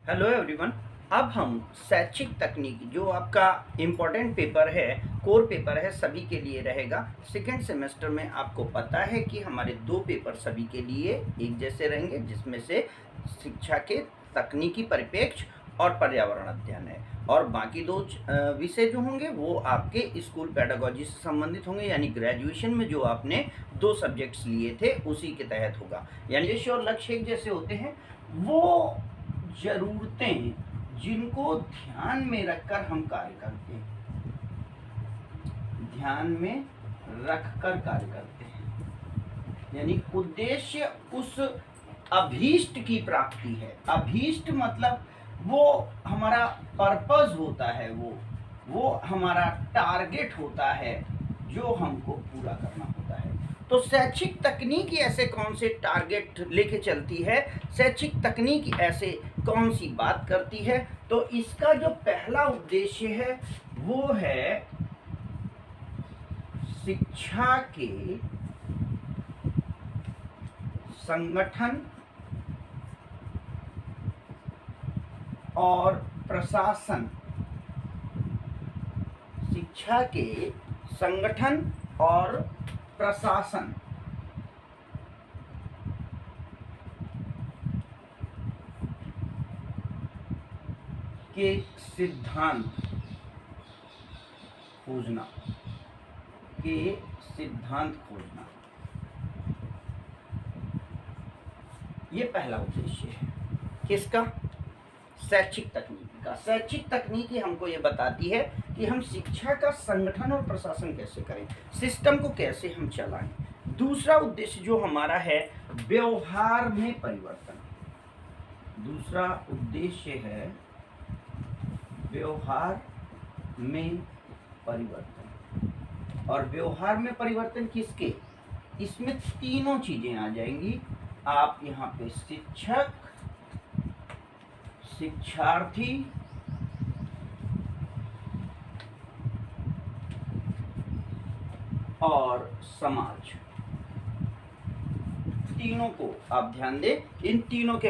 Hello everyone. अब हम शैक्षिक तकनीक जो आपका इम्पोर्टेंट पेपर है, कोर पेपर है, सभी के लिए रहेगा। सेकेंड सेमेस्टर में आपको पता है कि हमारे दो पेपर सभी के लिए एक जैसे रहेंगे, जिसमें से शिक्षा के तकनीकी परिप्रेक्ष्य और पर्यावरण अध्ययन है, और बाकी दो विषय जो होंगे वो आपके स्कूल पेडागोजी से संबंधित होंगे, यानी ग्रेजुएशन में जो आपने दो सब्जेक्ट्स लिए थे उसी के तहत होगा। यानी उद्देश्य और लक्ष्य एक जैसे होते हैं, वो ज़रूरतें जिनको ध्यान में रखकर हम कार्य करते हैं, ध्यान में रखकर कार्य करते हैं। यानी उद्देश्य उस अभीष्ट की प्राप्ति है। अभीष्ट मतलब वो हमारा पर्पस होता है, वो हमारा टारगेट होता है जो हमको पूरा करना होता है। तो शैक्षिक तकनीक ऐसे कौन से टारगेट लेके चलती है, शैक्षिक तकनीक ऐसे कौन सी बात करती है? तो इसका जो पहला उद्देश्य है वो है शिक्षा के संगठन और प्रशासन, शिक्षा के संगठन और प्रशासन के सिद्धांत खोजना, के सिद्धांत खोजना, ये पहला उद्देश्य है। किसका? शैक्षिक तकनीकी का। शैक्षिक तकनीकी हमको ये बताती है कि हम शिक्षा का संगठन और प्रशासन कैसे करें, सिस्टम को कैसे हम चलाएं। दूसरा उद्देश्य जो हमारा है, व्यवहार में परिवर्तन। दूसरा उद्देश्य है व्यवहार में परिवर्तन। और व्यवहार में परिवर्तन किसके? इसमें तीनों चीजें आ जाएंगी। आप यहाँ पे शिक्षक, शिक्षार्थी और समाज, तीनों को आप ध्यान दें। इन तीनों के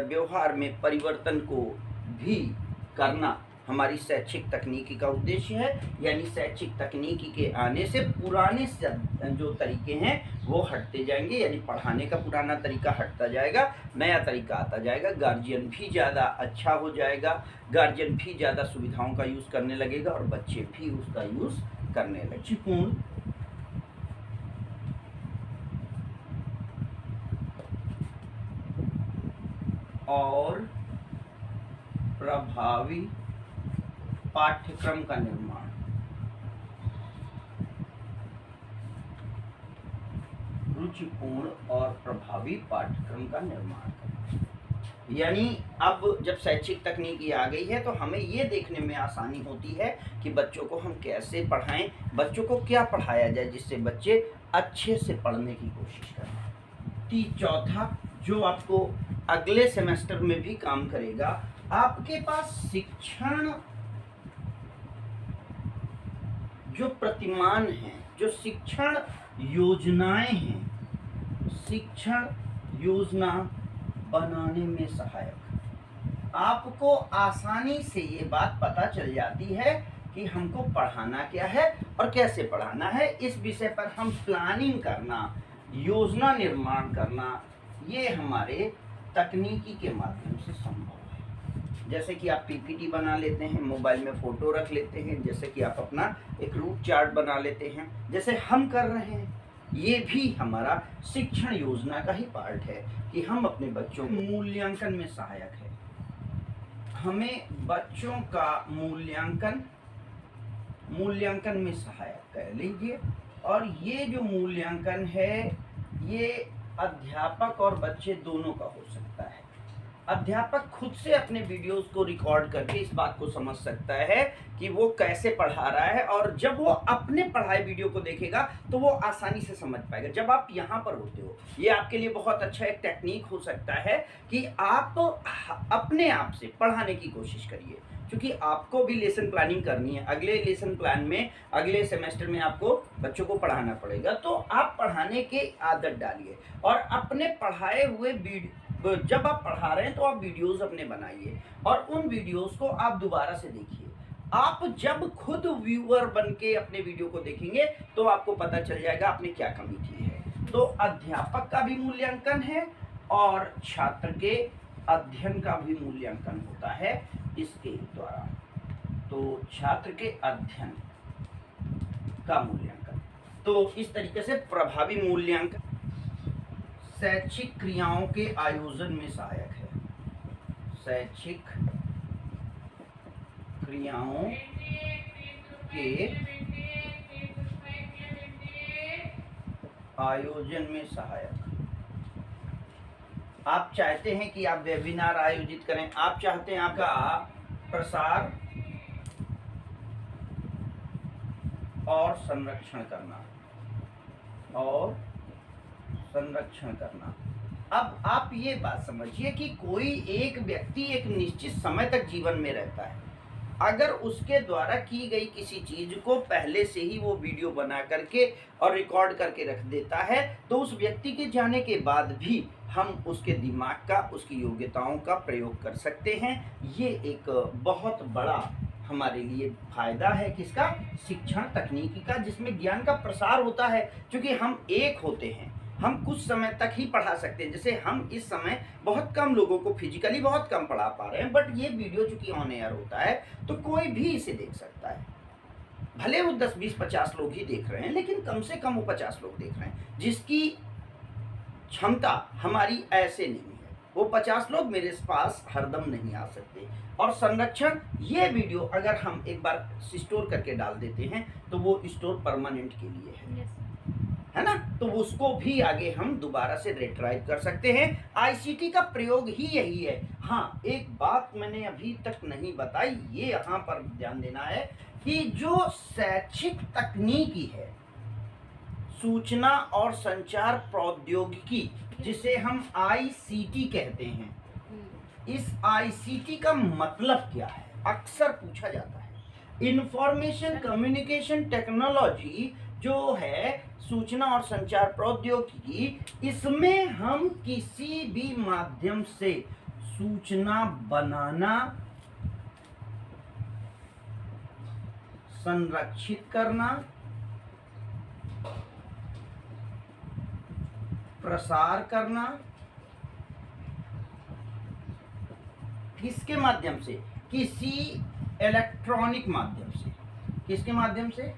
व्यवहार में परिवर्तन को भी करना हमारी शैक्षिक तकनीकी का उद्देश्य है। यानी शैक्षिक तकनीकी के आने से पुराने जो तरीके हैं वो हटते जाएंगे, यानी पढ़ाने का पुराना तरीका हटता जाएगा, नया तरीका आता जाएगा। गार्जियन भी ज़्यादा अच्छा हो जाएगा, गार्जियन भी ज़्यादा सुविधाओं का यूज़ करने लगेगा और बच्चे भी उसका यूज़ करने लगे। और प्रभावी पाठ्यक्रम का निर्माण, रुचिपूर्ण और प्रभावी पाठ्यक्रम का निर्माण करना। यानी अब जब शैक्षिक तकनीकी आ गई है तो हमें ये देखने में आसानी होती है कि बच्चों को हम कैसे पढ़ाएं, बच्चों को क्या पढ़ाया जाए जिससे बच्चे अच्छे से पढ़ने की कोशिश करें। चौथा जो आपको अगले सेमेस्टर में भी काम करेगा, आपके पास शिक्षण जो प्रतिमान है, जो शिक्षण योजनाएं हैं, शिक्षण योजना बनाने में सहायक। आपको आसानी से ये बात पता चल जाती है कि हमको पढ़ाना क्या है और कैसे पढ़ाना है। इस विषय पर हम प्लानिंग करना, योजना निर्माण करना, ये हमारे तकनीकी के माध्यम से संभव है। जैसे कि आप पीपीटी बना लेते हैं, मोबाइल में फ़ोटो रख लेते हैं, जैसे कि आप अपना एक रूट चार्ट बना लेते हैं, जैसे हम कर रहे हैं। ये भी हमारा शिक्षण योजना का ही पार्ट है कि हम अपने बच्चों को मूल्यांकन में सहायक है। हमें बच्चों का मूल्यांकन में सहायक कर लीजिए। और ये जो मूल्यांकन है ये अध्यापक और बच्चे दोनों का हो सकता है। अध्यापक खुद से अपने वीडियोस को रिकॉर्ड करके इस बात को समझ सकता है कि वो कैसे पढ़ा रहा है, और जब वो अपने पढ़ाए वीडियो को देखेगा तो वो आसानी से समझ पाएगा। जब आप यहाँ पर होते हो, ये आपके लिए बहुत अच्छा एक टेक्निक हो सकता है कि आप अपने आप से पढ़ाने की कोशिश करिए, क्योंकि आपको भी लेसन प्लानिंग करनी है। अगले लेसन प्लान में, अगले सेमेस्टर में आपको बच्चों को पढ़ाना पड़ेगा, तो आप पढ़ाने की आदत डालिए और अपने पढ़ाए हुए जब आप पढ़ा रहे हैं तो आप वीडियोस अपने बनाइए और उन वीडियोस को आप दोबारा से देखिए। आप जब खुद व्यूअर बन के अपने वीडियो को देखेंगे तो आपको पता चल जाएगा आपने क्या कमी की है। तो अध्यापक का भी मूल्यांकन है और छात्र के अध्ययन का भी मूल्यांकन होता है इसके द्वारा। तो छात्र के अध्ययन का मूल्यांकन, तो इस तरीके से प्रभावी मूल्यांकन शैक्षिक क्रियाओं के आयोजन में सहायक है। शैक्षिक क्रियाओं के आयोजन में सहायक। आप चाहते हैं कि आप वेबिनार आयोजित करें, आप चाहते हैं आपका प्रसार और संरक्षण करना अब आप ये बात समझिए कि कोई एक व्यक्ति एक निश्चित समय तक जीवन में रहता है, अगर उसके द्वारा की गई किसी चीज को पहले से ही वो वीडियो बना करके और रिकॉर्ड करके रख देता है तो उस व्यक्ति के जाने के बाद भी हम उसके दिमाग का, उसकी योग्यताओं का प्रयोग कर सकते हैं। ये एक बहुत बड़ा हमारे लिए फायदा है किसका, शिक्षण तकनीकी का, जिसमें ज्ञान का प्रसार होता है। क्योंकि हम एक होते हैं, हम कुछ समय तक ही पढ़ा सकते हैं। जैसे हम इस समय बहुत कम लोगों को फिजिकली बहुत कम पढ़ा पा रहे हैं, बट ये वीडियो चूंकि ऑन एयर होता है तो कोई भी इसे देख सकता है। भले वो 10, 20, 50 लोग ही देख रहे हैं, लेकिन कम से कम वो 50 लोग देख रहे हैं, जिसकी क्षमता हमारी ऐसे नहीं है। वो 50 लोग मेरे पास हरदम नहीं आ सकते। और संरक्षण, ये वीडियो अगर हम एक बार स्टोर करके डाल देते हैं तो वो स्टोर परमानेंट के लिए है, है ना। तो उसको भी आगे हम दोबारा से रिट्राइव कर सकते हैं। आईसीटी का प्रयोग ही यही है। हाँ, एक बात मैंने अभी तक नहीं बताई, ये यहाँ पर ध्यान देना है कि जो शैक्षिक तकनीकी है, सूचना और संचार प्रौद्योगिकी, जिसे हम आईसीटी कहते हैं, इस आईसीटी का मतलब क्या है, अक्सर पूछा जाता है। इंफॉर्मेशन कम्युनिकेशन टेक्नोलॉजी जो है, सूचना और संचार प्रौद्योगिकी, इसमें हम किसी भी माध्यम से सूचना बनाना, संरक्षित करना, प्रसार करना, किसके माध्यम से, किसी इलेक्ट्रॉनिक माध्यम से। किसके माध्यम से,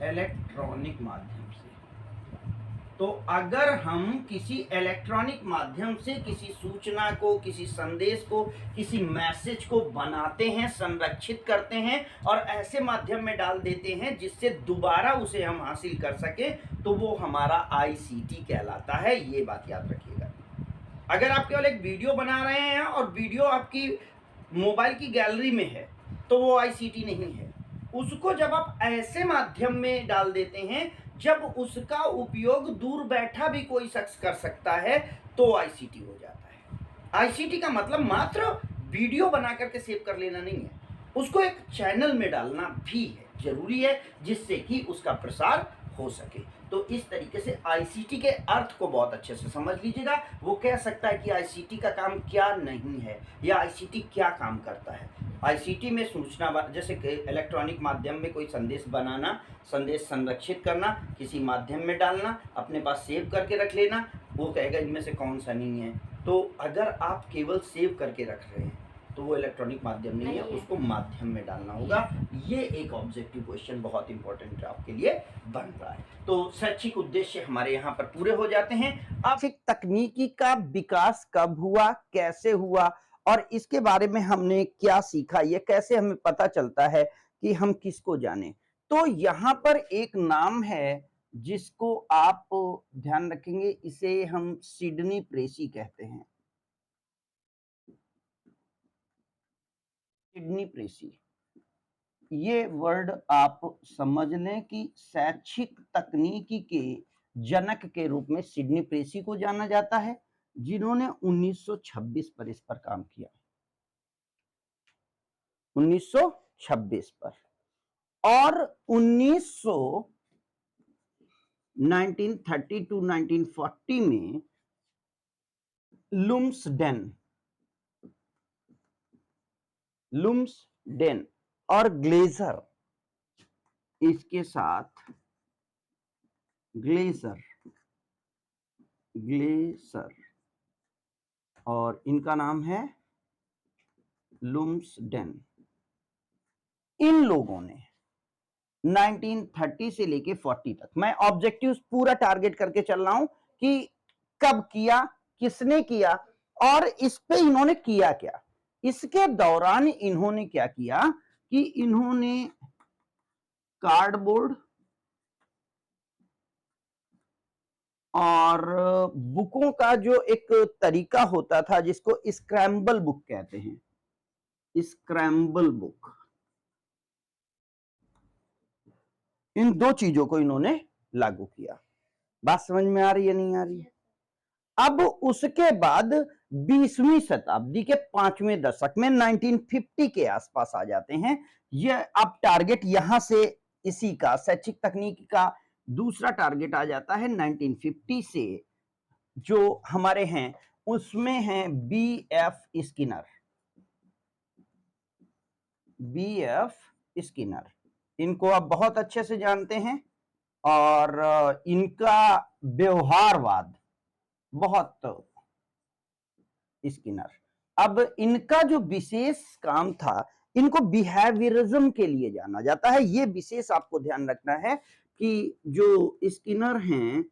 इलेक्ट्रॉनिक माध्यम से। तो अगर हम किसी इलेक्ट्रॉनिक माध्यम से किसी सूचना को, किसी संदेश को, किसी मैसेज को बनाते हैं, संरक्षित करते हैं और ऐसे माध्यम में डाल देते हैं जिससे दोबारा उसे हम हासिल कर सके, तो वो हमारा आईसीटी कहलाता है। ये बात याद रखिएगा। अगर आप केवल एक वीडियो बना रहे हैं और वीडियो आपकी मोबाइल की गैलरी में है तो वो आईसीटी नहीं है। उसको जब आप ऐसे माध्यम में डाल देते हैं जब उसका उपयोग दूर बैठा भी कोई शख्स कर सकता है तो आईसीटी हो जाता है। आईसीटी का मतलब मात्र वीडियो बना करके सेव कर लेना नहीं है, उसको एक चैनल में डालना भी है, जरूरी है, जिससे कि उसका प्रसार हो सके। तो इस तरीके से आईसीटी के अर्थ को बहुत अच्छे से समझ लीजिएगा। वो कह सकता है कि आईसीटी का काम क्या नहीं है या आईसीटी क्या काम करता है। आईसीटी में सूचना, जैसे इलेक्ट्रॉनिक माध्यम में कोई संदेश बनाना, संदेश संरक्षित करना, किसी माध्यम में डालना, अपने पास सेव करके रख लेना, वो कहेगा इनमें से कौन सा नहीं है। तो अगर आप केवल सेव करके रख रहे हैं तो वो इलेक्ट्रॉनिक माध्यम नहीं है, उसको माध्यम में डालना होगा। ये एक ऑब्जेक्टिव क्वेश्चन बहुत इंपॉर्टेंट आपके लिए बन रहा है। तो शैक्षिक उद्देश्य हमारे यहाँ पर पूरे हो जाते हैं। अब तकनीकी का विकास कब हुआ, कैसे हुआ और इसके बारे में हमने क्या सीखा, ये कैसे हमें पता चलता है कि हम किसको जाने। तो यहाँ पर एक नाम है जिसको आप ध्यान रखेंगे, इसे हम सिडनी प्रेसी कहते हैं। सिडनी प्रेसी, ये वर्ड आप समझ लें कि शैक्षिक तकनीकी के जनक के रूप में सिडनी प्रेसी को जाना जाता है, जिन्होंने 1926 पर इस पर काम किया। 1926 पर, और 1930 टू 1940 में लुम्सडेन और ग्लेजर, इसके साथ ग्लेजर और इनका नाम है लुम्सडेन। इन लोगों ने 1930 से लेके 40 तक, मैं ऑब्जेक्टिव्स पूरा टारगेट करके चल रहा हूं कि कब किया, किसने किया और इस पे इन्होंने किया क्या। इसके दौरान इन्होंने क्या किया कि इन्होंने कार्डबोर्ड और बुकों का जो एक तरीका होता था जिसको स्क्रैम्बल बुक कहते हैं, स्क्रैम्बल बुक, इन दो चीजों को इन्होंने लागू किया। बात समझ में आ रही है, नहीं आ रही है? अब उसके बाद 20वीं शताब्दी के 5वें दशक में 1950 के आसपास आ जाते हैं। ये अब टारगेट यहां से इसी का शैक्षिक तकनीक का दूसरा टारगेट आ जाता है 1950 से, जो हमारे हैं उसमें है बीएफ स्किनर। इनको आप बहुत अच्छे से जानते हैं और इनका व्यवहारवाद बहुत, स्किनर। अब इनका जो विशेष काम था, इनको बिहेवियरिज्म के लिए जाना जाता है। ये विशेष आपको ध्यान रखना है कि जो स्किनर हैं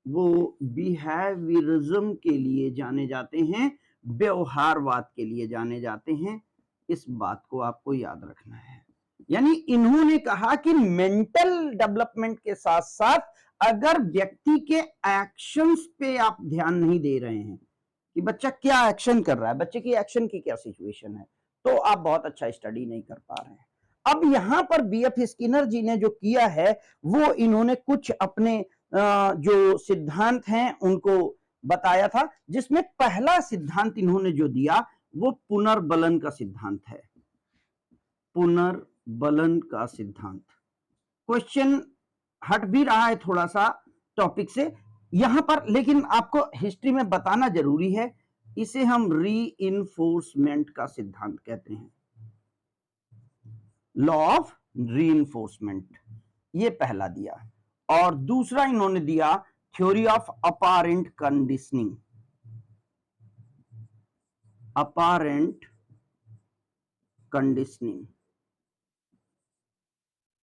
वो बिहेवियरिज्म के लिए जाने जाते हैं, व्यवहारवाद के लिए जाने जाते हैं। इस बात को आपको याद रखना है। यानी इन्होंने कहा कि मेंटल डेवलपमेंट के साथ साथ अगर व्यक्ति के एक्शंस पे आप ध्यान नहीं दे रहे हैं कि बच्चा क्या एक्शन कर रहा है, बच्चे की एक्शन की क्या सिचुएशन है, तो आप बहुत अच्छा स्टडी नहीं कर पा रहे हैं। अब यहां पर बीएफ स्किनर जी ने जो किया है वो इन्होंने कुछ अपने जो सिद्धांत हैं उनको बताया था, जिसमें पहला सिद्धांत इन्होंने जो दिया वो पुनर्बलन का सिद्धांत है। पुनर्बलन का सिद्धांत। क्वेश्चन हट भी रहा है थोड़ा सा टॉपिक से यहां पर, लेकिन आपको हिस्ट्री में बताना जरूरी है। इसे हम रीइंफोर्समेंट का सिद्धांत कहते हैं, लॉ ऑफ रीइंफोर्समेंट। ये पहला दिया। और दूसरा इन्होंने दिया theory of apparent conditioning, apparent conditioning,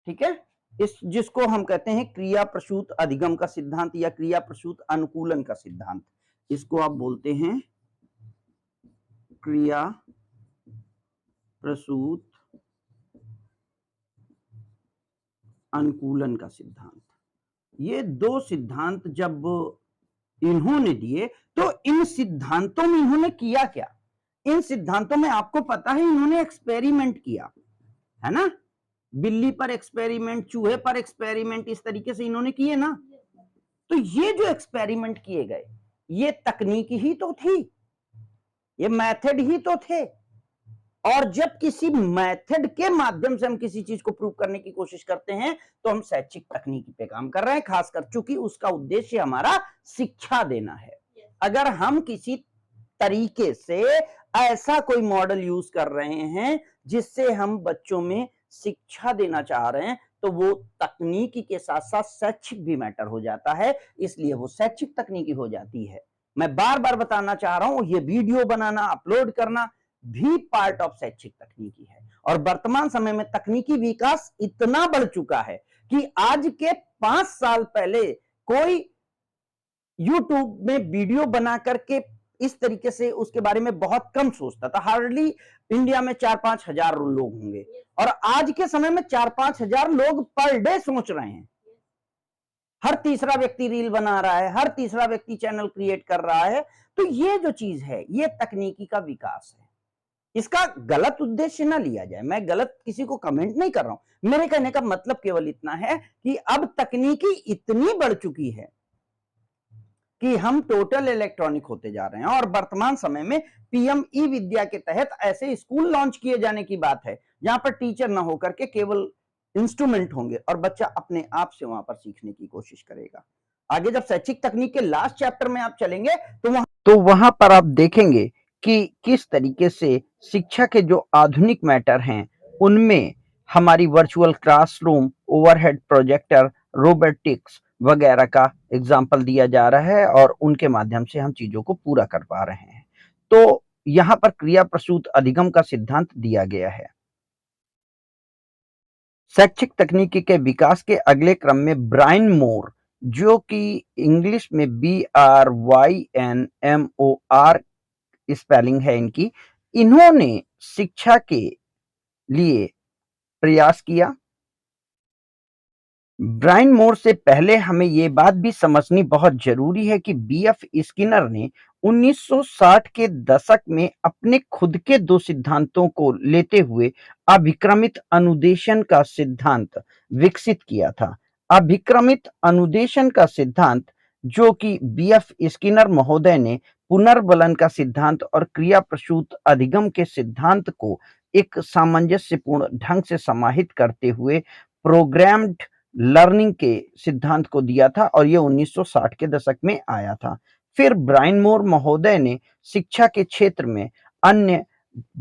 ठीक है, इस जिसको हम कहते हैं क्रिया प्रसूत अधिगम का सिद्धांत या क्रिया प्रसूत अनुकूलन का सिद्धांत। इसको आप बोलते हैं क्रिया प्रसूत अनुकूलन का सिद्धांत। ये दो सिद्धांत जब इन्होंने दिए तो इन सिद्धांतों में इन्होंने किया क्या? इन सिद्धांतों में आपको पता है इन्होंने एक्सपेरिमेंट किया है ना, बिल्ली पर एक्सपेरिमेंट, चूहे पर एक्सपेरिमेंट, इस तरीके से इन्होंने किए ना। तो ये जो एक्सपेरिमेंट किए गए ये तकनीक ही तो थी, ये मेथड ही तो थे। और जब किसी मेथड के माध्यम से हम किसी चीज को प्रूव करने की कोशिश करते हैं तो हम शैक्षिक तकनीकी पे काम कर रहे हैं, खासकर चूंकि उसका उद्देश्य हमारा शिक्षा देना है। अगर हम किसी तरीके से ऐसा कोई मॉडल यूज कर रहे हैं जिससे हम बच्चों में शिक्षा देना चाह रहे हैं तो वो तकनीकी के साथ साथ शैक्षिक भी मैटर हो जाता है, इसलिए वो शैक्षिक तकनीकी हो जाती है। मैं बार बार बताना चाह रहा हूं, ये वीडियो बनाना, अपलोड करना भी पार्ट ऑफ शैक्षिक तकनीकी है। और वर्तमान समय में तकनीकी विकास इतना बढ़ चुका है कि आज के 5 साल पहले कोई यूट्यूब में वीडियो बना करके इस तरीके से उसके बारे में बहुत कम सोचता था। हार्डली इंडिया में 4-5 हजार लोग होंगे और आज के समय में 4-5 हजार लोग पर डे सोच रहे हैं। हर तीसरा व्यक्ति रील बना रहा है, हर तीसरा व्यक्ति चैनल क्रिएट कर रहा है। तो ये जो चीज है ये तकनीकी का विकास है। इसका गलत उद्देश्य ना लिया जाए, मैं गलत किसी को कमेंट नहीं कर रहा हूं। मेरे कहने का मतलब केवल इतना है कि अब तकनीकी इतनी बढ़ चुकी है कि हम टोटल इलेक्ट्रॉनिक होते जा रहे हैं। और वर्तमान समय में पीएम ई विद्या के तहत ऐसे स्कूल लॉन्च किए जाने की बात है जहां पर टीचर ना होकर के केवल इंस्ट्रूमेंट होंगे और बच्चा अपने आप से वहां पर सीखने की कोशिश करेगा। आगे जब शैक्षिक तकनीक के लास्ट चैप्टर में आप चलेंगे तो वहां तो वहां पर आप देखेंगे कि किस तरीके से शिक्षा के जो आधुनिक मैटर हैं उनमें हमारी virtual classroom, overhead projector, robotics वगैरह का एग्जाम्पल दिया जा रहा है और उनके माध्यम से हम चीजों को पूरा कर पा रहे हैं। तो यहाँ पर क्रिया प्रसूत अधिगम का सिद्धांत दिया गया है। शैक्षिक तकनीकी के विकास के अगले क्रम में ब्रायन मोर, जो कि इंग्लिश में BRYNMOR स्पेलिंग है इनकी, इन्होंने शिक्षा के लिए प्रयास किया। ब्रायन मोर से पहले हमें ये बात भी समझनी बहुत जरूरी है कि BF स्किनर ने 1960 के दशक में अपने खुद के दो सिद्धांतों को लेते हुए अभिक्रमित अनुदेशन का सिद्धांत विकसित किया था। अभिक्रमित अनुदेशन का सिद्धांत, जो कि BF स्किनर महोदय ने पुनर्बलन का सिद्धांत और क्रिया प्रसूत अधिगम के सिद्धांत को एक सामंजस्यपूर्ण ढंग से समाहित करते हुए प्रोग्राम्ड लर्निंग के सिद्धांत को दिया था और ये 1960 के दशक में आया था। फिर ब्रायन मोर महोदय ने शिक्षा के क्षेत्र में अन्य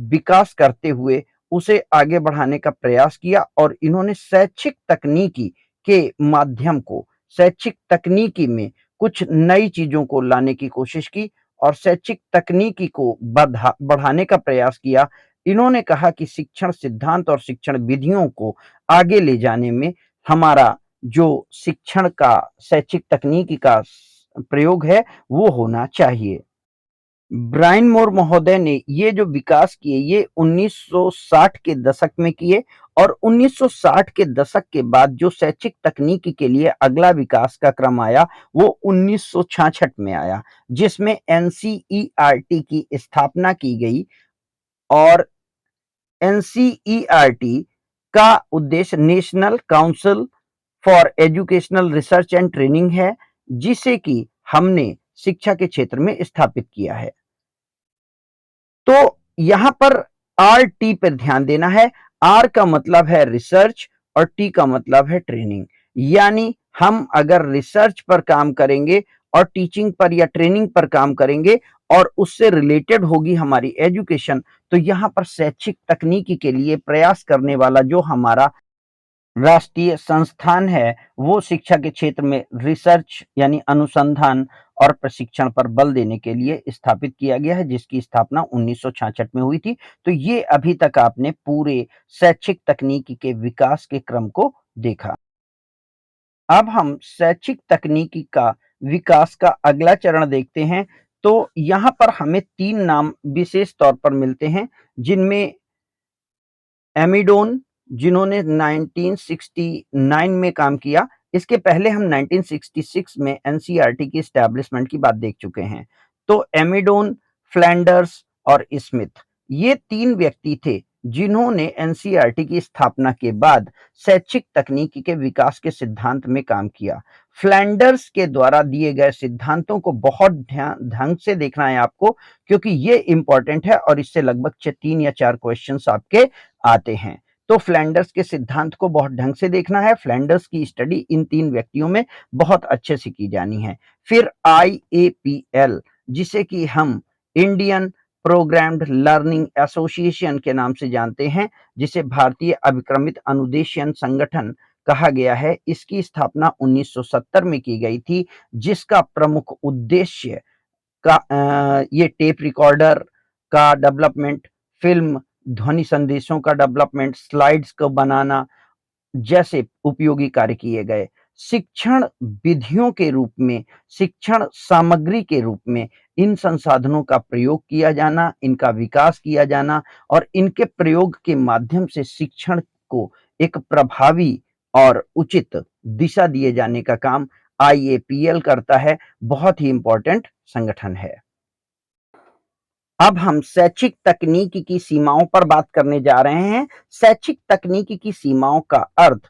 विकास करते हुए उसे आगे बढ़ाने का प्रयास किया और इन्होंने शैक्षिक तकनीकी के माध्यम को, शैक्षिक तकनीकी में कुछ नई चीजों को लाने की कोशिश की और शैक्षिक तकनीकी को बढ़ाने का प्रयास किया। इन्होंने कहा कि शिक्षण सिद्धांत और शिक्षण विधियों को आगे ले जाने में हमारा जो शिक्षण का, शैक्षिक तकनीकी का प्रयोग है वो होना चाहिए। ब्रायन मोर महोदय ने ये जो विकास किए ये 1960 के दशक में किए और 1960 के दशक के बाद जो शैक्षिक तकनीकी के लिए अगला विकास का क्रम आया वो 1966 में आया, जिसमें NCERT की स्थापना की गई और NCERT का उद्देश्य national council for educational research and training है, जिसे कि हमने शिक्षा के क्षेत्र में स्थापित किया है। तो यहां पर RT पर ध्यान देना है। R का मतलब है रिसर्च और T का मतलब है ट्रेनिंग। यानी हम अगर रिसर्च पर काम करेंगे और टीचिंग पर या ट्रेनिंग पर काम करेंगे और उससे रिलेटेड होगी हमारी एजुकेशन, तो यहाँ पर शैक्षिक तकनीकी के लिए प्रयास करने वाला जो हमारा राष्ट्रीय संस्थान है वो शिक्षा के क्षेत्र में रिसर्च यानी अनुसंधान और प्रशिक्षण पर बल देने के लिए स्थापित किया गया है, जिसकी स्थापना 1966 में हुई थी। तो ये अभी तक आपने पूरे शैक्षिक तकनीकी के विकास के क्रम को देखा। अब हम शैक्षिक तकनीकी का विकास का अगला चरण देखते हैं। तो यहाँ पर हमें 3 नाम विशेष तौर पर मिलते हैं, जिनमें एमिडोन, जिन्होंने 1969 में काम किया। इसके पहले हम 1966 में NCERT की एस्टैब्लिशमेंट की बात देख चुके हैं। तो एमिडोन, फ्लैंडर्स और स्मिथ, ये 3 व्यक्ति थे जिन्होंने NCERT की स्थापना के बाद शैक्षिक तकनीकी के विकास के सिद्धांत में काम किया। फ्लैंडर्स के द्वारा दिए गए सिद्धांतों को बहुत ध्यान ढंग से देखना है आपको, क्योंकि ये इंपॉर्टेंट है और इससे लगभग 3 या 4 क्वेश्चंस आपके आते हैं। तो फ्लैंडर्स के सिद्धांत को बहुत ढंग से देखना है। फ्लैंडर्स की स्टडी इन 3 व्यक्तियों में बहुत अच्छे से की जानी है। फिर IAPL, जिसे कि हम इंडियन प्रोग्राम्ड लर्निंग एसोसिएशन के नाम से जानते हैं, जिसे भारतीय अभिक्रमित अनुदेशन संगठन कहा गया है। इसकी स्थापना 1970 में की गई थी, जिसका प्रमुख उद्देश्य ये टेप रिकॉर्डर का डेवलपमेंट, फिल्म ध्वनि संदेशों का डेवलपमेंट, स्लाइड्स को बनाना जैसे उपयोगी कार्य किए गए। शिक्षण विधियों के रूप में, शिक्षण सामग्री के रूप में इन संसाधनों का प्रयोग किया जाना, इनका विकास किया जाना और इनके प्रयोग के माध्यम से शिक्षण को एक प्रभावी और उचित दिशा दिए जाने का काम IAPL करता है। बहुत ही इंपॉर्टेंट संगठन है। अब हम शैक्षिक तकनीकी की सीमाओं पर बात करने जा रहे हैं। शैक्षिक तकनीकी की सीमाओं का अर्थ,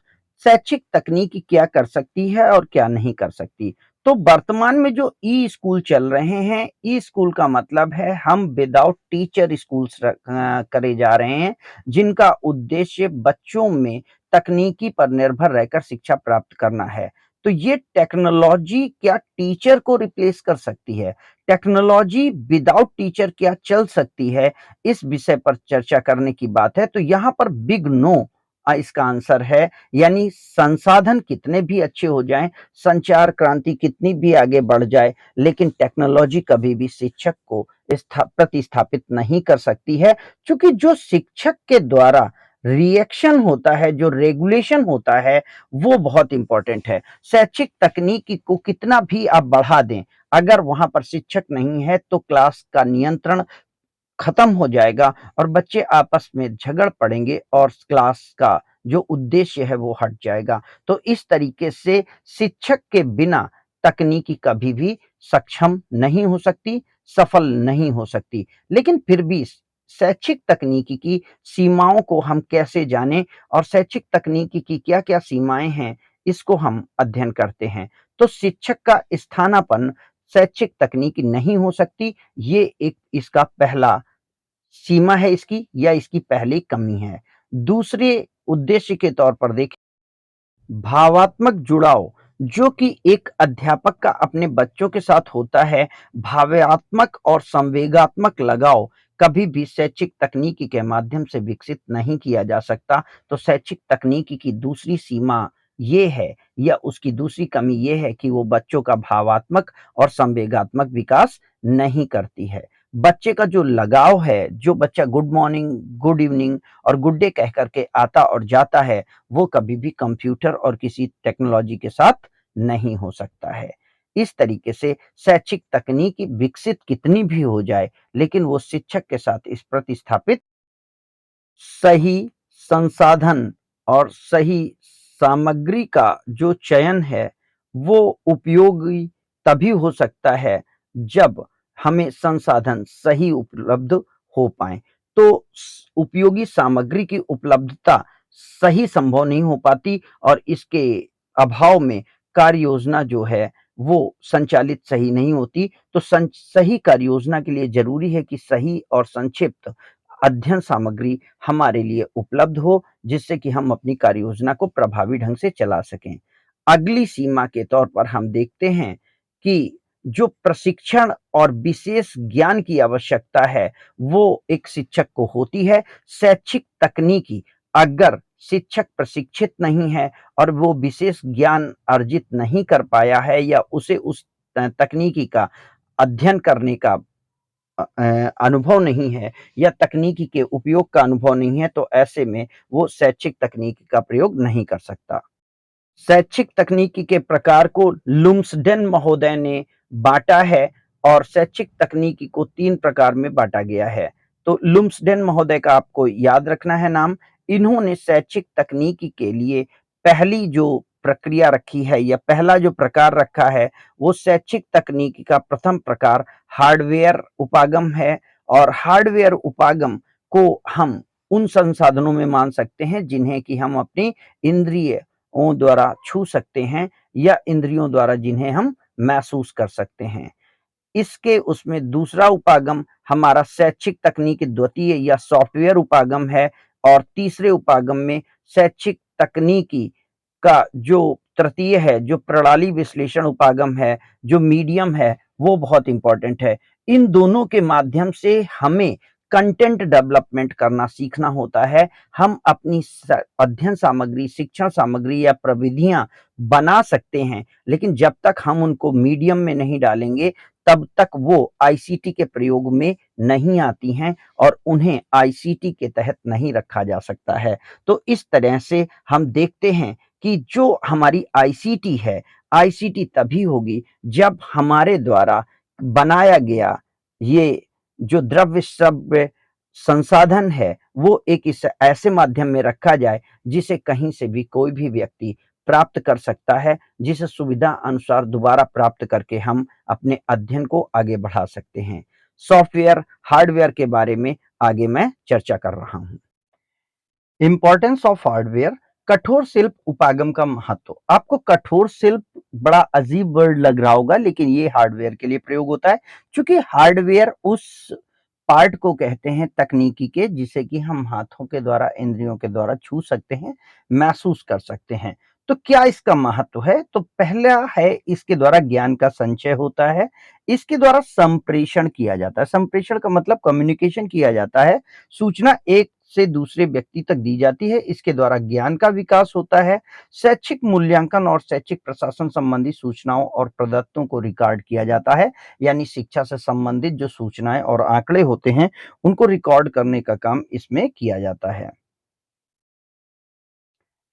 शैक्षिक तकनीकी क्या कर सकती है और क्या नहीं कर सकती। तो वर्तमान में जो ई स्कूल चल रहे हैं, ई स्कूल का मतलब है हम विदाउट टीचर स्कूल्स करे जा रहे हैं, जिनका उद्देश्य बच्चों में तकनीकी पर निर्भर रहकर शिक्षा प्राप्त करना है। तो ये टेक्नोलॉजी क्या टीचर को रिप्लेस कर सकती है? टेक्नोलॉजी विदाउट टीचर क्या चल सकती है? इस विषय पर चर्चा करने की बात है, तो यहाँ पर बिग नो इसका आंसर है। यानी संसाधन कितने भी अच्छे हो जाएँ, संचार क्रांति कितनी भी आगे बढ़ जाए, लेकिन टेक्नोलॉजी कभी भी शिक्षक को प्रतिस्थापित नहीं कर सकती है, क्योंकि जो शिक्षक के द्वारा रिएक्शन होता है, जो रेगुलेशन होता है, वो बहुत इंपॉर्टेंट है। शैक्षिक तकनीकी को कितना भी आप बढ़ा दें, अगर वहाँ पर शिक्षक नहीं है, तो क्लास का नियंत्रण खत्म हो जाएगा और बच्चे आपस में झगड़ पड़ेंगे और क्लास का जो उद्देश्य है वो हट जाएगा। तो इस तरीके से शिक्षक के बिना तकनीकी कभी भी सक्षम नहीं हो सकती, सफल नहीं हो सकती। लेकिन फिर भी शैक्षिक तकनीकी की सीमाओं को हम कैसे जानें और शैक्षिक तकनीकी की क्या-क्या सीमाएँ हैं, इसको हम अध्ययन करते हैं। तो शिक्षक का स्थानापन्न शैक्षिक तकनीकी नहीं हो सकती, ये एक इसका पहला सीमा है इसकी या इसकी पहली कमी है। दूसरे उद्देश्य के तौर पर देखें, भावात्मक जुड़ाव जो कि एक अध्यापक का अपने बच्चों के साथ होता है, भावात्मक और संवेगात्मक लगाव कभी भी शैक्षिक तकनीकी के माध्यम से विकसित नहीं किया जा सकता। तो शैक्षिक तकनीकी की दूसरी सीमा ये है या उसकी दूसरी कमी ये है कि वो बच्चों का भावात्मक और संवेगात्मक विकास नहीं करती है। बच्चे का जो लगाव है, जो बच्चा गुड मॉर्निंग, गुड इवनिंग और गुड डे कह कर के आता और जाता है, वो कभी भी कंप्यूटर और किसी टेक्नोलॉजी के साथ नहीं हो सकता है। इस तरीके से शैक्षिक तकनीकी विकसित कितनी भी हो जाए, लेकिन वो शिक्षक के साथ इस प्रतिस्थापित सही संसाधन और सही सामग्री का जो चयन है, वो उपयोगी तभी हो सकता है, जब हमें संसाधन सही उपलब्ध हो पाएँ। तो उपयोगी सामग्री की उपलब्धता सही संभव नहीं हो पाती और इसके अभाव में कार्य योजना जो है, वो संचालित सही नहीं होती। तो सही कार्य योजना के लिए ज़रूरी है कि सही और संक्षिप्त अध्ययन सामग्री हमारे लिए उपलब्ध हो, जिससे कि हम अपनी कार्य योजना को प्रभावी ढंग से चला सकें। अगली सीमा के तौर पर हम देखते हैं कि जो प्रशिक्षण और विशेष ज्ञान की आवश्यकता है, वो एक शिक्षक को होती है। शैक्षिक तकनीकी अगर शिक्षक प्रशिक्षित नहीं है और वो विशेष ज्ञान अर्जित नहीं कर पाया है या उसे उस तकनीकी का अध्ययन करने का अनुभव नहीं है या तकनीकी के उपयोग का अनुभव नहीं है, तो ऐसे में वो शैक्षिक तकनीकी का प्रयोग नहीं कर सकता। शैक्षिक तकनीकी के प्रकार को लुम्सडेन महोदय ने बाँटा है और शैक्षिक तकनीकी को 3 प्रकार में बाँटा गया है। तो लुम्सडेन महोदय का आपको याद रखना है नाम। इन्होंने शैक्षिक तकनीकी के लिए पहली जो प्रक्रिया रखी है या पहला जो प्रकार रखा है, वो शैक्षिक तकनीकी का प्रथम प्रकार हार्डवेयर उपागम है और हार्डवेयर उपागम को हम उन संसाधनों में मान सकते हैं, जिन्हें कि हम अपनी इंद्रिय द्वारा छू सकते हैं या इंद्रियों द्वारा जिन्हें हम महसूस कर सकते हैं। इसके उसमें दूसरा उपागम हमारा शैक्षिक तकनीकी द्वितीय या सॉफ्टवेयर उपागम है और तीसरे उपागम में शैक्षिक तकनीकी का जो तृतीय है, जो प्रणाली विश्लेषण उपागम है, जो मीडियम है, वो बहुत इम्पोर्टेंट है। इन दोनों के माध्यम से हमें कंटेंट डेवलपमेंट करना सीखना होता है। हम अपनी अध्ययन सामग्री, शिक्षण सामग्री या प्रविधियाँ बना सकते हैं, लेकिन जब तक हम उनको मीडियम में नहीं डालेंगे, तब तक वो आईसीटी के प्रयोग में नहीं आती हैं और उन्हें आईसीटी के तहत नहीं रखा जा सकता है। तो इस तरह से हम देखते हैं कि जो हमारी आईसीटी है, आईसीटी तभी होगी जब हमारे द्वारा बनाया गया ये जो द्रव्य श्रव्य संसाधन है, वो एक इस ऐसे माध्यम में रखा जाए, जिसे कहीं से भी कोई भी व्यक्ति प्राप्त कर सकता है, जिस सुविधा अनुसार दोबारा प्राप्त करके हम अपने अध्ययन को आगे बढ़ा सकते हैं। सॉफ्टवेयर, हार्डवेयर के बारे में आगे मैं चर्चा कर रहा हूँ। इम्पोर्टेंस ऑफ हार्डवेयर, कठोर शिल्प उपागम का महत्व। आपको कठोर शिल्प बड़ा अजीब वर्ड लग रहा होगा, लेकिन ये हार्डवेयर के लिए प्रयोग होता है, क्योंकि हार्डवेयर उस पार्ट को कहते हैं तकनीकी के, जिसे कि हम हाथों के द्वारा, इंद्रियों के द्वारा छू सकते हैं, महसूस कर सकते हैं। तो क्या इसका महत्व है? तो पहला है, इसके द्वारा ज्ञान का संचय होता है, इसके द्वारा संप्रेषण किया जाता है। संप्रेषण का मतलब कम्युनिकेशन किया जाता है, सूचना एक से दूसरे व्यक्ति तक दी जाती है, इसके द्वारा ज्ञान का विकास होता है। शैक्षिक मूल्यांकन और शैक्षिक प्रशासन संबंधी सूचनाओं और प्रदत्तों को रिकॉर्ड किया जाता है, यानी शिक्षा से संबंधित जो सूचनाएं और आंकड़े होते हैं उनको रिकॉर्ड करने का काम इसमें किया जाता है।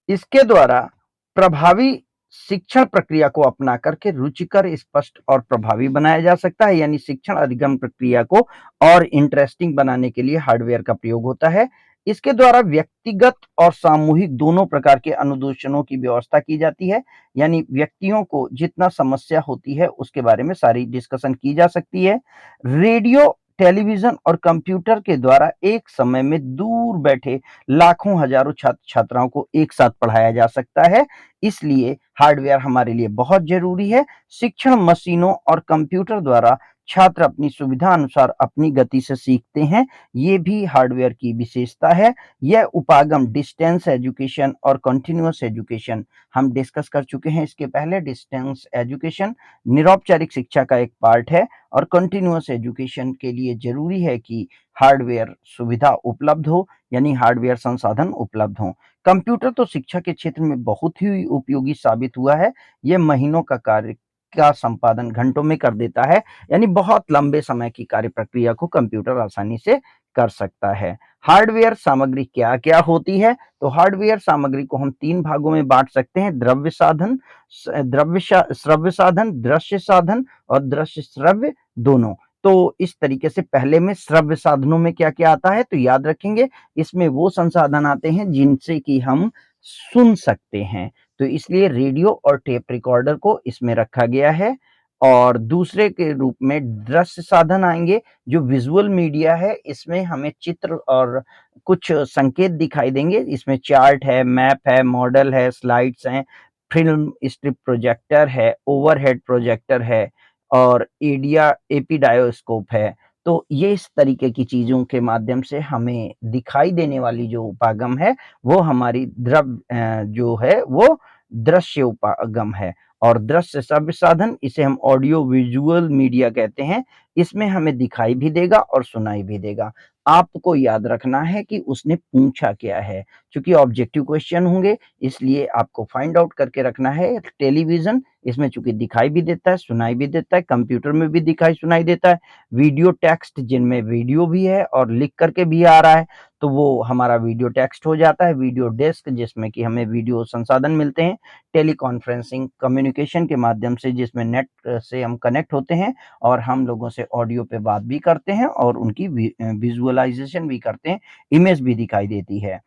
इसके द्वारा प्रभावी शिक्षण प्रक्रिया को अपना करके रुचिकर, स्पष्ट और प्रभावी बनाया जा सकता है, यानी शिक्षण अधिगम प्रक्रिया को और इंटरेस्टिंग बनाने के लिए हार्डवेयर का प्रयोग होता है। इसके द्वारा व्यक्तिगत और सामूहिक दोनों प्रकार के अनुदेशनों की व्यवस्था की जाती है, यानी व्यक्तियों को जितना समस्या होती है उसके बारे में सारी डिस्कशन की जा सकती है। रेडियो, टेलीविजन और कंप्यूटर के द्वारा एक समय में दूर बैठे लाखों हजारों छात्र छात्राओं को एक साथ पढ़ाया जा सकता है, इसलिए हार्डवेयर हमारे लिए बहुत जरूरी है। शिक्षण मशीनों और कंप्यूटर द्वारा छात्र अपनी सुविधा अनुसार अपनी गति से सीखते हैं, ये भी हार्डवेयर की विशेषता है। यह उपागम डिस्टेंस एजुकेशन और कंटिन्यूअस एजुकेशन हम डिस्कस कर चुके हैं इसके पहले। डिस्टेंस एजुकेशन निरौपचारिक शिक्षा का एक पार्ट है और कंटिन्यूअस एजुकेशन के लिए जरूरी है कि हार्डवेयर सुविधा उपलब्ध हो, यानी हार्डवेयर संसाधन उपलब्ध हों। कंप्यूटर तो शिक्षा के क्षेत्र में बहुत ही उपयोगी साबित हुआ है। यह महीनों का कार्य का संपादन घंटों में कर देता है, यानी बहुत लंबे समय की कार्य प्रक्रिया को कंप्यूटर आसानी से कर सकता है। हार्डवेयर सामग्री क्या क्या होती है? तो हार्डवेयर सामग्री को हम तीन भागों में बांट सकते हैं: द्रव्य साधन, श्रव्य साधन, दृश्य साधन और दृश्य श्रव्य दोनों। तो इस तरीके से पहले में श्रव्य साधनों में क्या क्या आता है, तो याद रखेंगे इसमें वो संसाधन आते हैं जिनसे कि हम सुन सकते हैं, तो इसलिए रेडियो और टेप रिकॉर्डर को इसमें रखा गया है। और दूसरे के रूप में दृश्य साधन आएंगे, जो विजुअल मीडिया है, इसमें हमें चित्र और कुछ संकेत दिखाई देंगे। इसमें चार्ट है, मैप है, मॉडल है, स्लाइड्स हैं, फिल्म स्ट्रिप प्रोजेक्टर है, ओवरहेड प्रोजेक्टर है और एडिया एपीडायोस्कोप है। तो ये इस तरीके की चीजों के माध्यम से हमें दिखाई देने वाली जो उपागम है वो हमारी जो है वो दृश्य उपागम है। और दृश्य श्रव्य साधन, इसे हम ऑडियो विजुअल मीडिया कहते हैं, इसमें हमें दिखाई भी देगा और सुनाई भी देगा। आपको याद रखना है कि उसने पूछा क्या है, क्योंकि ऑब्जेक्टिव क्वेश्चन होंगे, इसलिए आपको फाइंड आउट करके रखना है। टेलीविजन, इसमें चूंकि दिखाई भी देता है, सुनाई भी देता है, कंप्यूटर में भी दिखाई सुनाई देता है। वीडियो टेक्स्ट, जिनमें वीडियो भी है और लिख करके भी आ रहा है, तो वो हमारा वीडियो टेक्स्ट हो जाता है। वीडियो डेस्क, जिसमें कि हमें वीडियो संसाधन मिलते हैं। टेलीकॉन्फ्रेंसिंग, कम्युनिकेशन के माध्यम से, जिसमें नेट से हम कनेक्ट होते हैं और हम लोगों से ऑडियो पे बात भी करते हैं और उनकी विजुअलाइजेशन भी करते हैं, इमेज भी दिखाई देती है।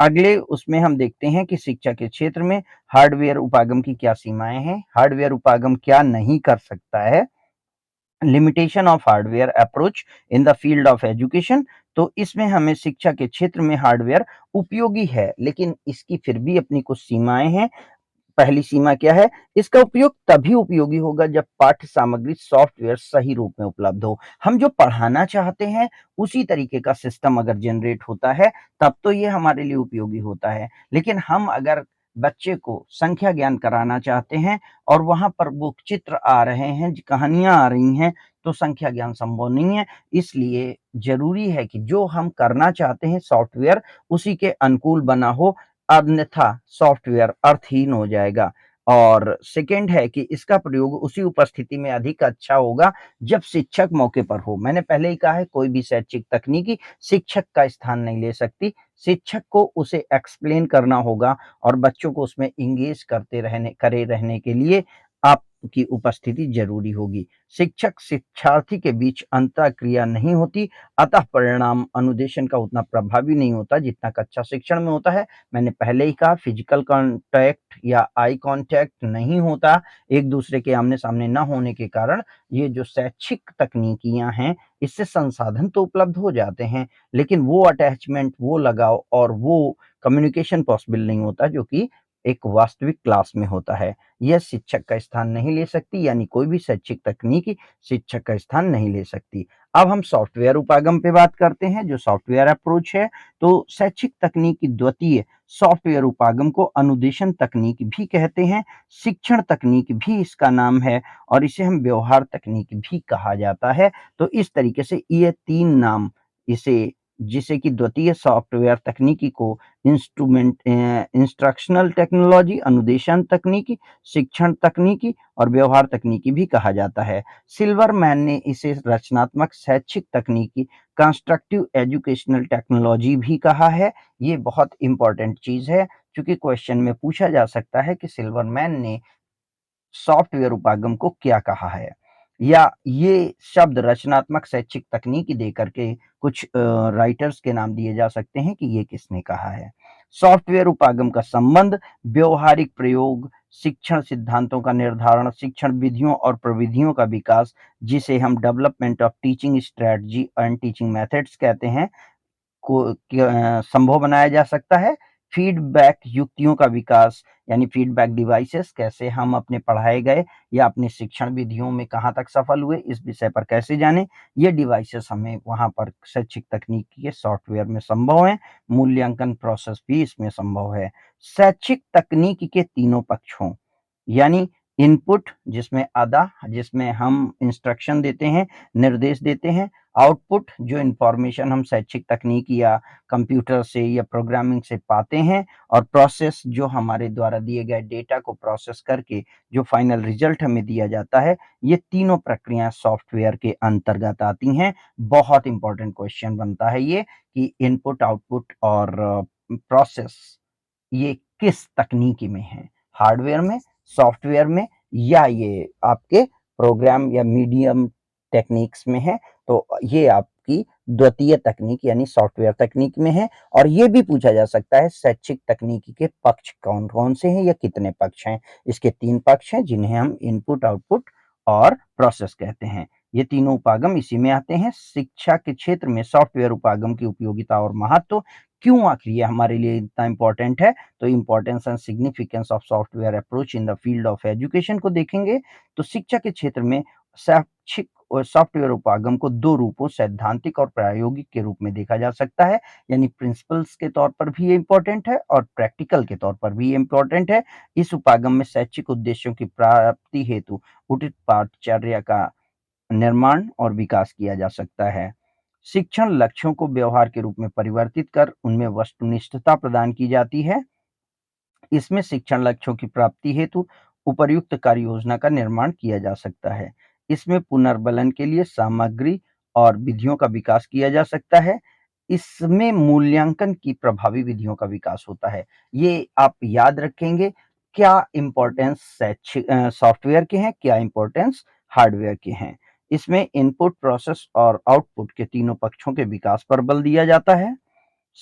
अगले उसमें हम देखते हैं कि शिक्षा के क्षेत्र में हार्डवेयर उपागम की क्या सीमाएं हैं, हार्डवेयर उपागम क्या नहीं कर सकता है। Limitation of hardware approach in the field of education, तो इसमें हमें शिक्षा के क्षेत्र में हार्डवेयर उपयोगी है, लेकिन इसकी फिर भी अपनी कुछ सीमाएं हैं। पहली सीमा क्या है? इसका उपयोग तभी उपयोगी होगा जब पाठ्य सामग्री सॉफ्टवेयर सही रूप में उपलब्ध हो। हम जो पढ़ाना चाहते हैं उसी तरीके का सिस्टम अगर जनरेट होता है तब तो ये हमारे लिए उपयोगी होता है। लेकिन हम अगर बच्चे को संख्या ज्ञान कराना चाहते हैं और वहां पर वो चित्र आ रहे हैं, कहानियां आ रही हैं, तो संख्या ज्ञान संभव नहीं है। इसलिए जरूरी है कि जो हम करना चाहते हैं सॉफ्टवेयर उसी के अनुकूल बना हो, अन्यथा सॉफ्टवेयर अर्थहीन हो जाएगा। और सेकंड है कि इसका प्रयोग उसी उपस्थिति में अधिक अच्छा होगा जब शिक्षक मौके पर हो। मैंने पहले ही कहा है, कोई भी शैक्षिक तकनीकी शिक्षक का स्थान नहीं ले सकती। शिक्षक को उसे एक्सप्लेन करना होगा और बच्चों को उसमें इंगेज करे रहने के लिए आपकी उपस्थिति जरूरी होगी। शिक्षक शिक्षार्थी के बीच अंतःक्रिया नहीं होती, अतः परिणाम अनुदेशन का उतना प्रभावी नहीं होता जितना कक्षा शिक्षण में होता है। मैंने पहले ही कहा, फिजिकल कांटेक्ट या आई कांटेक्ट नहीं होता, एक दूसरे के आमने सामने न होने के कारण ये जो शैक्षिक तकनीकियां हैं इससे संसाधन तो उपलब्ध हो जाते हैं, लेकिन वो अटैचमेंट, वो लगाव और वो कम्युनिकेशन पॉसिबल नहीं होता जो कि एक वास्तविक क्लास में होता है। यह शिक्षक का स्थान नहीं ले सकती, यानी कोई भी शैक्षिक तकनीकी शिक्षक का स्थान नहीं ले सकती। अब हम सॉफ्टवेयर उपागम पे बात करते हैं, जो सॉफ्टवेयर अप्रोच है। तो शैक्षिक तकनीक की द्वितीय सॉफ्टवेयर उपागम को अनुदेशन तकनीक भी कहते हैं, शिक्षण तकनीक भी इसका नाम है और इसे हम व्यवहार तकनीक भी कहा जाता है। तो इस तरीके से ये 3 नाम इसे जिसे कि द्वितीय सॉफ्टवेयर तकनीकी को इंस्ट्रक्शनल टेक्नोलॉजी, अनुदेशन तकनीकी, शिक्षण तकनीकी और व्यवहार तकनीकी भी कहा जाता है। सिल्वरमैन ने इसे रचनात्मक शैक्षिक तकनीकी, कंस्ट्रक्टिव एजुकेशनल टेक्नोलॉजी भी कहा है। ये बहुत इंपॉर्टेंट चीज़ है, क्योंकि क्वेश्चन में पूछा जा सकता है कि सिल्वरमैन ने सॉफ्टवेयर उपागम को क्या कहा है, या ये शब्द रचनात्मक शैक्षिक तकनीकी दे करके कुछ राइटर्स के नाम दिए जा सकते हैं कि ये किसने कहा है। सॉफ्टवेयर उपागम का संबंध व्यवहारिक प्रयोग, शिक्षण सिद्धांतों का निर्धारण, शिक्षण विधियों और प्रविधियों का विकास, जिसे हम development of teaching strategy and teaching methods कहते हैं, को संभव बनाया जा सकता है। फीडबैक युक्तियों का विकास, यानी फीडबैक डिवाइसेस, कैसे हम अपने पढ़ाए गए या अपने शिक्षण विधियों में कहाँ तक सफल हुए, इस विषय पर कैसे जानें, ये डिवाइसेस हमें वहाँ पर शैक्षिक तकनीकी के सॉफ्टवेयर में संभव है। मूल्यांकन प्रोसेस भी इसमें संभव है। शैक्षिक तकनीकी के तीनों पक्षों, यानी इनपुट जिसमें अदा, जिसमें हम इंस्ट्रक्शन देते हैं, निर्देश देते हैं, आउटपुट जो इंफॉर्मेशन हम शैक्षिक तकनीक या कंप्यूटर से या प्रोग्रामिंग से पाते हैं, और प्रोसेस जो हमारे द्वारा दिए गए डेटा को प्रोसेस करके जो फाइनल रिजल्ट हमें दिया जाता है, ये तीनों प्रक्रियाएं सॉफ्टवेयर के अंतर्गत आती हैं। बहुत इंपॉर्टेंट क्वेश्चन बनता है ये कि इनपुट, आउटपुट और प्रोसेस ये किस तकनीकी में है, हार्डवेयर में, सॉफ्टवेयर में, या ये आपके प्रोग्राम या मीडियम टेक्निक्स में है। तो ये आपकी द्वितीय तकनीक यानी सॉफ्टवेयर तकनीक में है। और ये भी पूछा जा सकता है शैक्षिक तकनीकी के पक्ष कौन कौन से हैं या कितने पक्ष हैं। इसके 3 पक्ष हैं, जिन्हें हम इनपुट, आउटपुट और प्रोसेस कहते हैं। ये तीनों उपागम इसी में आते हैं। शिक्षा के क्षेत्र में सॉफ्टवेयर उपागम की उपयोगिता और महत्व, क्यों आखिर ये हमारे लिए इतना इम्पोर्टेंट है, तो importance and significance of software approach in the field of education को देखेंगे। तो शिक्षा के क्षेत्र में शैक्षिक और सॉफ्टवेयर उपागम को 2 रूपों, सैद्धांतिक और प्रायोगिक के रूप में देखा जा सकता है। यानी प्रिंसिपल्स के तौर पर भी ये इम्पोर्टेंट है और प्रैक्टिकल के तौर पर भी ये इम्पोर्टेंट है। इस उपागम में शैक्षिक उद्देश्यों की प्राप्ति हेतु उचित पाठचर्या का निर्माण और विकास किया जा सकता है। शिक्षण लक्ष्यों को व्यवहार के रूप में परिवर्तित कर उनमें वस्तुनिष्ठता प्रदान की जाती है। इसमें शिक्षण लक्ष्यों की प्राप्ति हेतु उपर्युक्त कार्य योजना का निर्माण किया जा सकता है। इसमें पुनर्बलन के लिए सामग्री और विधियों का विकास किया जा सकता है। इसमें मूल्यांकन की प्रभावी विधियों का विकास होता है। ये आप याद रखेंगे, क्या इम्पोर्टेंस सॉफ्टवेयर के हैं, क्या इम्पोर्टेंस हार्डवेयर के हैं। इसमें इनपुट, प्रोसेस और आउटपुट के तीनों पक्षों के विकास पर बल दिया जाता है।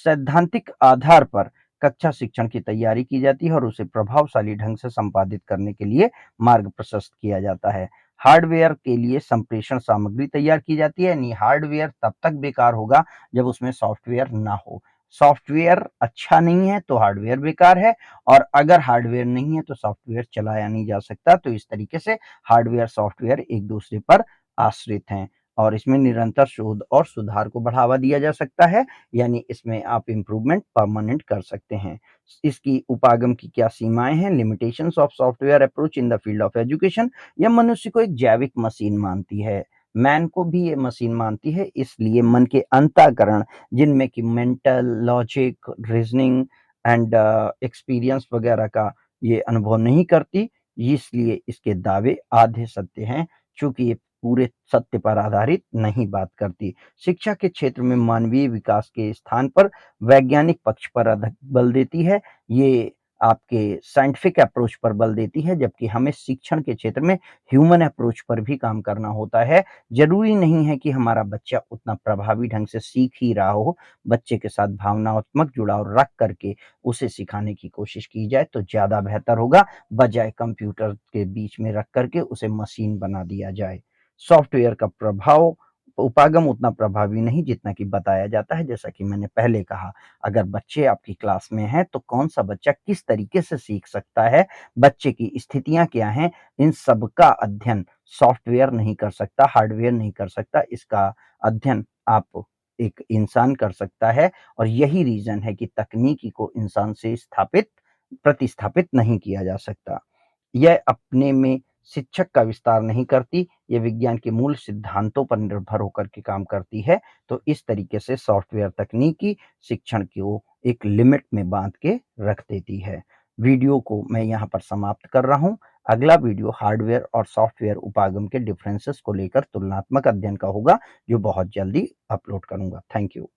सैद्धांतिक आधार पर कक्षा शिक्षण की तैयारी की जाती है और उसे प्रभावशाली ढंग से संपादित करने के लिए मार्ग प्रशस्त किया जाता है। हार्डवेयर के लिए संप्रेषण सामग्री तैयार की जाती है, यानी हार्डवेयर तब तक बेकार होगा जब उसमें सॉफ्टवेयर ना हो। सॉफ्टवेयर अच्छा नहीं है तो हार्डवेयर बेकार है, और अगर हार्डवेयर नहीं है तो सॉफ्टवेयर चलाया नहीं जा सकता। तो इस तरीके से हार्डवेयर, सॉफ्टवेयर एक दूसरे पर आश्रित हैं और इसमें निरंतर शोध और सुधार को बढ़ावा दिया जा सकता है। यानी इसमें आप इम्प्रूवमेंट परमानेंट कर सकते हैं। इसकी उपागम की क्या सीमाएं हैं? Limitations of software approach in the field of education. यह मनुष्य को एक जैविक मशीन मानती है, मैन को भी ये मशीन मानती है, इसलिए मन के अंतःकरण, जिनमें कि mental, logic, reasoning and experience वगैरह का ये अनुभव नहीं करती, इसलिए इसके दावे आधे सत्य हैं, चूंकि ये पूरे सत्य पर आधारित नहीं बात करती। शिक्षा के क्षेत्र में मानवीय विकास के स्थान पर वैज्ञानिक पक्ष पर अधिक बल देती है। ये आपके साइंटिफिक अप्रोच पर बल देती है, जबकि हमें शिक्षण के क्षेत्र में ह्यूमन अप्रोच पर भी काम करना होता है। ज़रूरी नहीं है कि हमारा बच्चा उतना प्रभावी ढंग से सीख ही रहा हो। बच्चे के साथ भावनात्मक जुड़ाव रख करके उसे सिखाने की कोशिश की जाए तो ज़्यादा बेहतर होगा, बजाय कंप्यूटर के बीच में रख करके उसे मशीन बना दिया जाए। सॉफ्टवेयर का प्रभाव उपागम उतना प्रभावी नहीं जितना कि बताया जाता है। जैसा कि मैंने पहले कहा, अगर बच्चे आपकी क्लास में हैं तो कौन सा बच्चा किस तरीके से सीख सकता है, बच्चे की स्थितियां क्या हैं, इन सब का अध्ययन सॉफ्टवेयर नहीं कर सकता, हार्डवेयर नहीं कर सकता। इसका अध्ययन आप एक इंसान कर सकता है और यही रीज़न है कि तकनीकी को इंसान से प्रतिस्थापित नहीं किया जा सकता। यह अपने में शिक्षक का विस्तार नहीं करती, ये विज्ञान के मूल सिद्धांतों पर निर्भर होकर के काम करती है। तो इस तरीके से सॉफ्टवेयर तकनीकी शिक्षण को एक लिमिट में बाँध के रख देती है। वीडियो को मैं यहाँ पर समाप्त कर रहा हूँ। अगला वीडियो हार्डवेयर और सॉफ्टवेयर उपागम के डिफरेंसेस को लेकर तुलनात्मक अध्ययन का होगा, जो बहुत जल्दी अपलोड करूँगा। Thank you.